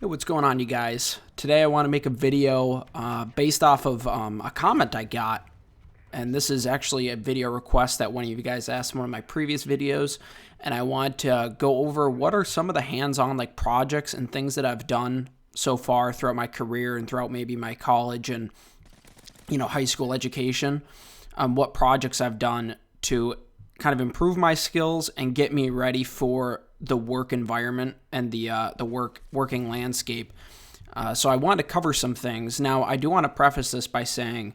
Hey, what's going on, you guys? Today I want to make a video based off of a comment I got, and this is actually a video request that one of you guys asked in one of my previous videos, and I want to go over what are some of the hands-on projects and things that I've done so far throughout my career and throughout maybe my college and high school education, what projects I've done to kind of improve my skills and get me ready for the work environment and the working landscape. So I want to cover some things. Now, I do want to preface this by saying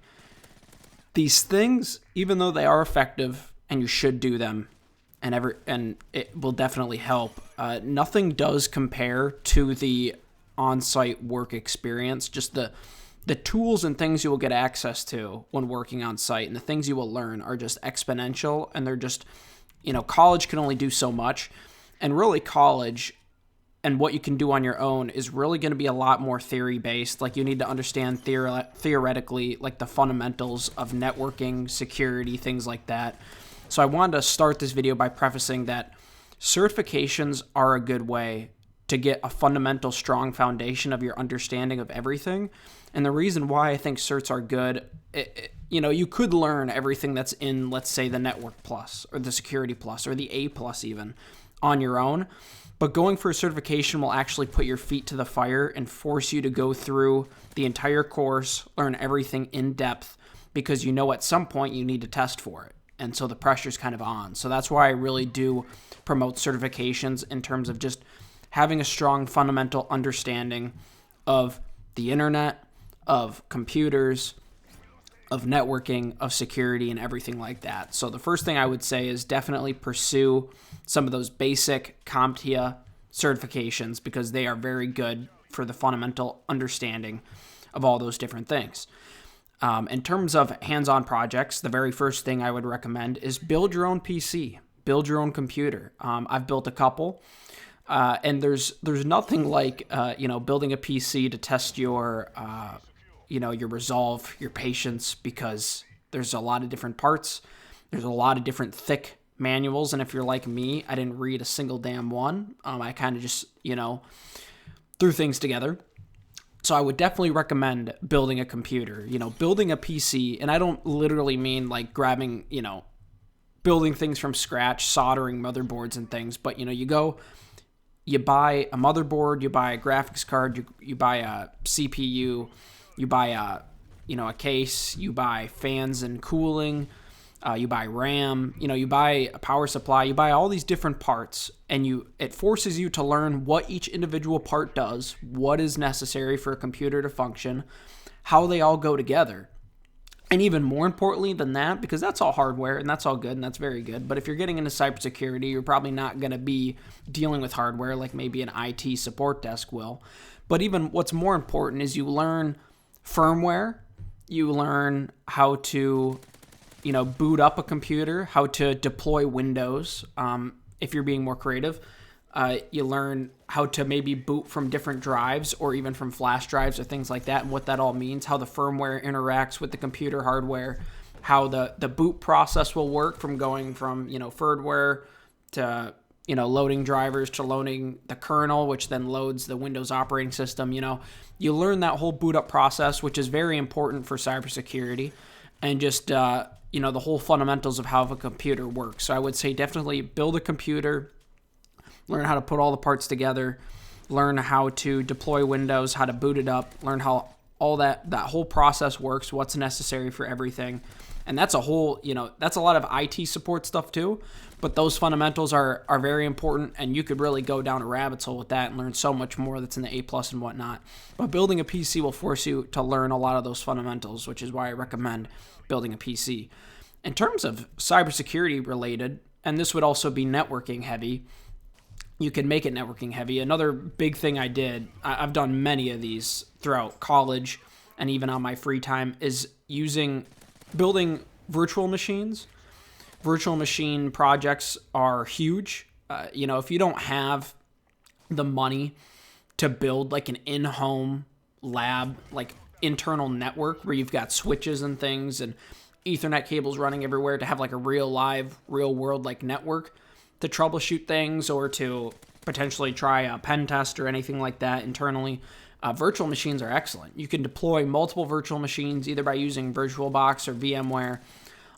these things, even though they are effective and you should do them, and it will definitely help, nothing does compare to the on-site work experience. Just the tools and things you will get access to when working on site and the things you will learn are just exponential, and they're just, college can only do so much. And really, college and what you can do on your own is really going to be a lot more theory-based. Like, you need to understand theoretically, like the fundamentals of networking, security, things like that. So I wanted to start this video by prefacing that certifications are a good way to get a fundamental, strong foundation of your understanding of everything. And the reason why I think certs are good, you could learn everything that's in, let's say, the Network Plus or the Security Plus or the A Plus even on your own. But going for a certification will actually put your feet to the fire and force you to go through the entire course, learn everything in depth, because at some point you need to test for it. And so the pressure's kind of on. So that's why I really do promote certifications in terms of just having a strong fundamental understanding of the internet, of computers, of networking, of security, and everything like that. So the first thing I would say is definitely pursue some of those basic CompTIA certifications, because they are very good for the fundamental understanding of all those different things. In terms of hands-on projects, the very first thing I would recommend is build your own PC, build your own computer. I've built a couple. And there's nothing like building a PC to test your your resolve, your patience, because there's a lot of different parts. There's a lot of different thick manuals, and if you're like me, I didn't read a single damn one. I kind of just threw things together. So I would definitely recommend building a computer. Building a PC, and I don't literally mean like grabbing building things from scratch, soldering motherboards and things, but you buy a motherboard, you buy a graphics card, you buy a CPU, you buy a case, you buy fans and cooling, you buy RAM, you buy a power supply, you buy all these different parts, and it forces you to learn what each individual part does, what is necessary for a computer to function, how they all go together. And even more importantly than that, because that's all hardware and that's all good and that's very good, but if you're getting into cybersecurity, you're probably not going to be dealing with hardware like maybe an IT support desk will. But even what's more important is you learn firmware, you learn how to boot up a computer, how to deploy Windows if you're being more creative. You learn how to maybe boot from different drives or even from flash drives or things like that, and what that all means, how the firmware interacts with the computer hardware, how the boot process will work from going from, firmware to, loading drivers to loading the kernel, which then loads the Windows operating system. You learn that whole boot up process, which is very important for cybersecurity, and just, the whole fundamentals of how a computer works. So I would say definitely build a computer, learn how to put all the parts together, learn how to deploy Windows, how to boot it up, learn how all that whole process works, what's necessary for everything. And that's a whole, that's a lot of IT support stuff too, but those fundamentals are very important, and you could really go down a rabbit hole with that and learn so much more that's in the A plus and whatnot. But building a PC will force you to learn a lot of those fundamentals, which is why I recommend building a PC. In terms of cybersecurity related, and this would also be networking heavy, you can make it networking heavy. Another big thing I did, I've done many of these throughout college and even on my free time, is building virtual machines. Virtual machine projects are huge. If you don't have the money to build like an in-home lab, like internal network where you've got switches and things and Ethernet cables running everywhere to have like a real world like network to troubleshoot things or to potentially try a pen test or anything like that internally, virtual machines are excellent. You can deploy multiple virtual machines either by using VirtualBox or VMware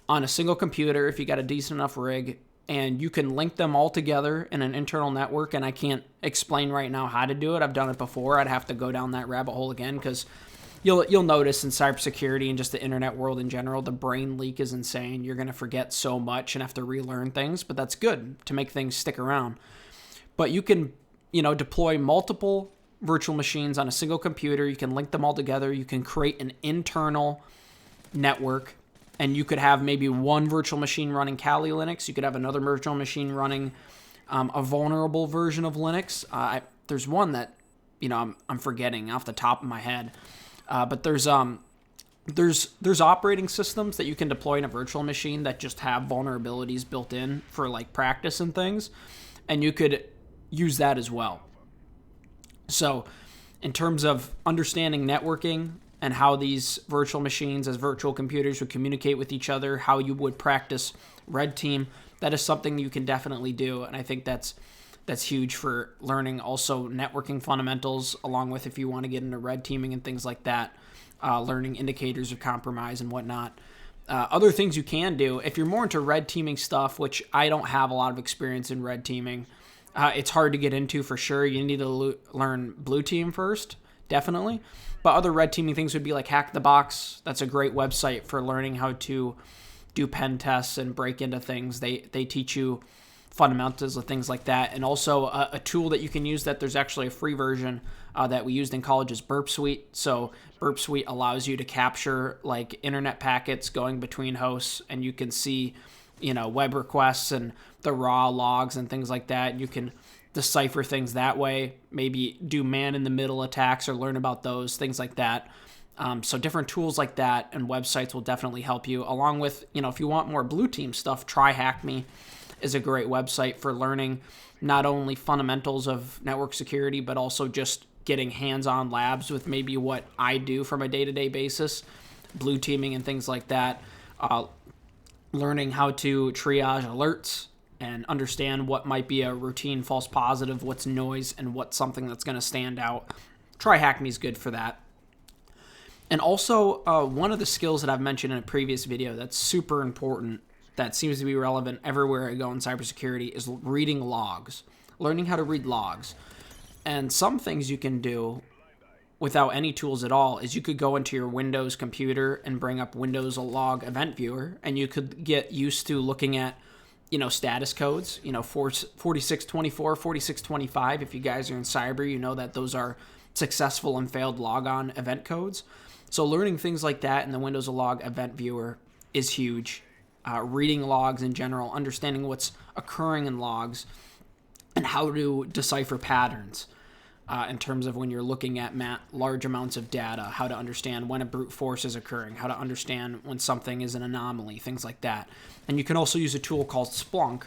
on a single computer if you got a decent enough rig, and you can link them all together in an internal network. And I can't explain right now how to do it. I've done it before. I'd have to go down that rabbit hole again, because you'll notice in cybersecurity and just the internet world in general, the brain leak is insane. You're going to forget so much and have to relearn things, but that's good to make things stick around. But you can, deploy multiple virtual machines on a single computer. You can link them all together. You can create an internal network, and you could have maybe one virtual machine running Kali Linux. You could have another virtual machine running a vulnerable version of Linux. There's one that, I'm forgetting off the top of my head. But there's operating systems that you can deploy in a virtual machine that just have vulnerabilities built in for like practice and things, and you could use that as well. So in terms of understanding networking and how these virtual machines as virtual computers would communicate with each other, how you would practice red team, that is something you can definitely do. And I think that's huge for learning also networking fundamentals, along with if you want to get into red teaming and things like that, learning indicators of compromise and whatnot. Other things you can do, if you're more into red teaming stuff, which I don't have a lot of experience in red teaming, it's hard to get into for sure. You need to learn blue team first, definitely. But other red teaming things would be like Hack the Box. That's a great website for learning how to do pen tests and break into things. They teach you fundamentals of things like that. And also a tool that you can use that there's actually a free version that we used in college is Burp Suite. So Burp Suite allows you to capture like internet packets going between hosts, and you can see, web requests and the raw logs and things like that. You can decipher things that way, maybe do man-in-the-middle attacks or learn about those, things like that. So different tools like that and websites will definitely help you. Along with, if you want more blue team stuff, try HackMe is a great website for learning not only fundamentals of network security, but also just getting hands-on labs with maybe what I do from a day-to-day basis, blue teaming and things like that. Learning how to triage alerts and understand what might be a routine false positive, what's noise, and what's something that's going to stand out. Try HackMe is good for that. And also, one of the skills that I've mentioned in a previous video that's super important, that seems to be relevant everywhere I go in cybersecurity, is reading logs, learning how to read logs. And some things you can do without any tools at all is you could go into your Windows computer and bring up Windows Log Event Viewer, and you could get used to looking at, status codes, 4624, 4625. If you guys are in cyber, you know that those are successful and failed logon event codes. So learning things like that in the Windows Log Event Viewer is huge. Reading logs in general, understanding what's occurring in logs, and how to decipher patterns in terms of when you're looking at large amounts of data, how to understand when a brute force is occurring, how to understand when something is an anomaly, things like that. And you can also use a tool called Splunk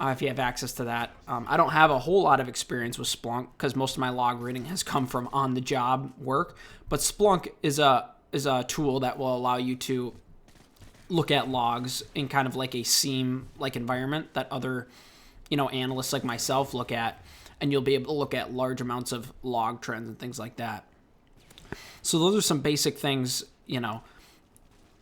if you have access to that. I don't have a whole lot of experience with Splunk because most of my log reading has come from on-the-job work, but Splunk is a tool that will allow you to look at logs in kind of like a SIEM-like environment that other, analysts like myself look at, and you'll be able to look at large amounts of log trends and things like that. So those are some basic things,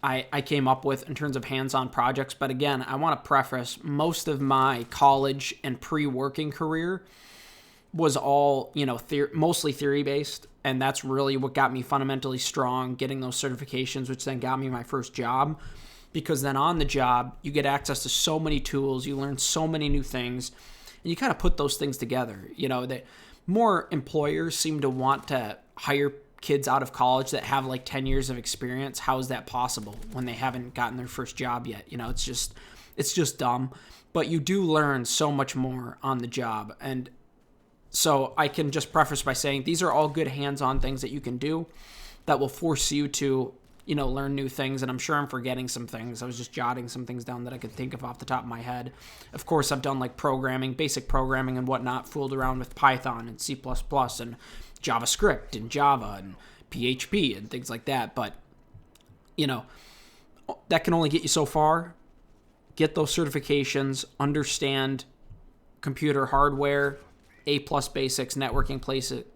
I came up with in terms of hands-on projects. But again, I want to preface, most of my college and pre-working career was all, mostly theory-based, and that's really what got me fundamentally strong, getting those certifications, which then got me my first job. Because then on the job, you get access to so many tools, you learn so many new things, and you kind of put those things together. That more employers seem to want to hire kids out of college that have like 10 years of experience. How is that possible when they haven't gotten their first job yet? It's just dumb. But you do learn so much more on the job. And so I can just preface by saying these are all good hands-on things that you can do that will force you to learn new things. And I'm sure I'm forgetting some things. I was just jotting some things down that I could think of off the top of my head. Of course, I've done like basic programming and whatnot, fooled around with Python and C++ and JavaScript and Java and PHP and things like that. But, that can only get you so far. Get those certifications, understand computer hardware, A+ basics, networking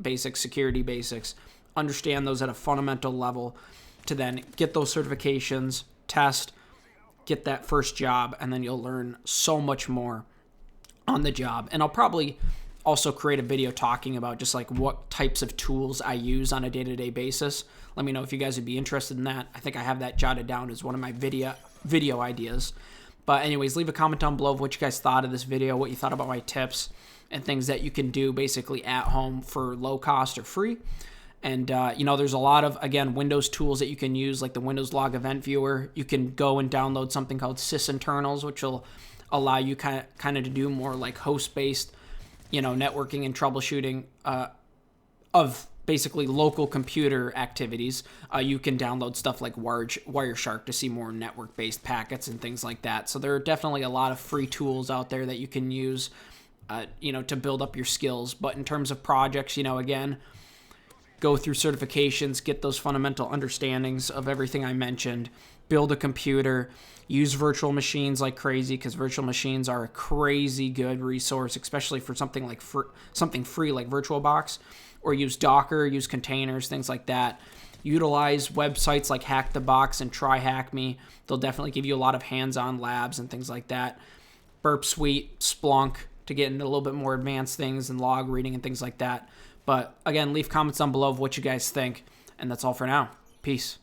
basics, security basics. Understand those at a fundamental level to then get those certifications, test, get that first job, and then you'll learn so much more on the job. And I'll probably also create a video talking about just like what types of tools I use on a day-to-day basis. Let me know if you guys would be interested in that. I think I have that jotted down as one of my video ideas. But anyways, leave a comment down below of what you guys thought of this video, what you thought about my tips and things that you can do basically at home for low cost or free. And, there's a lot of, again, Windows tools that you can use, like the Windows Log Event Viewer. You can go and download something called sysinternals, which will allow you kind of to do more like host-based, networking and troubleshooting of basically local computer activities. You can download stuff like Wireshark to see more network-based packets and things like that. So there are definitely a lot of free tools out there that you can use, to build up your skills. But in terms of projects, again, go through certifications, get those fundamental understandings of everything I mentioned, build a computer, use virtual machines like crazy, because virtual machines are a crazy good resource, especially for something like something free like VirtualBox, or use Docker, use containers, things like that. Utilize websites like Hack the Box and Try Hack Me. They'll definitely give you a lot of hands-on labs and things like that. Burp Suite, Splunk to get into a little bit more advanced things and log reading and things like that. But again, leave comments down below of what you guys think. And that's all for now. Peace.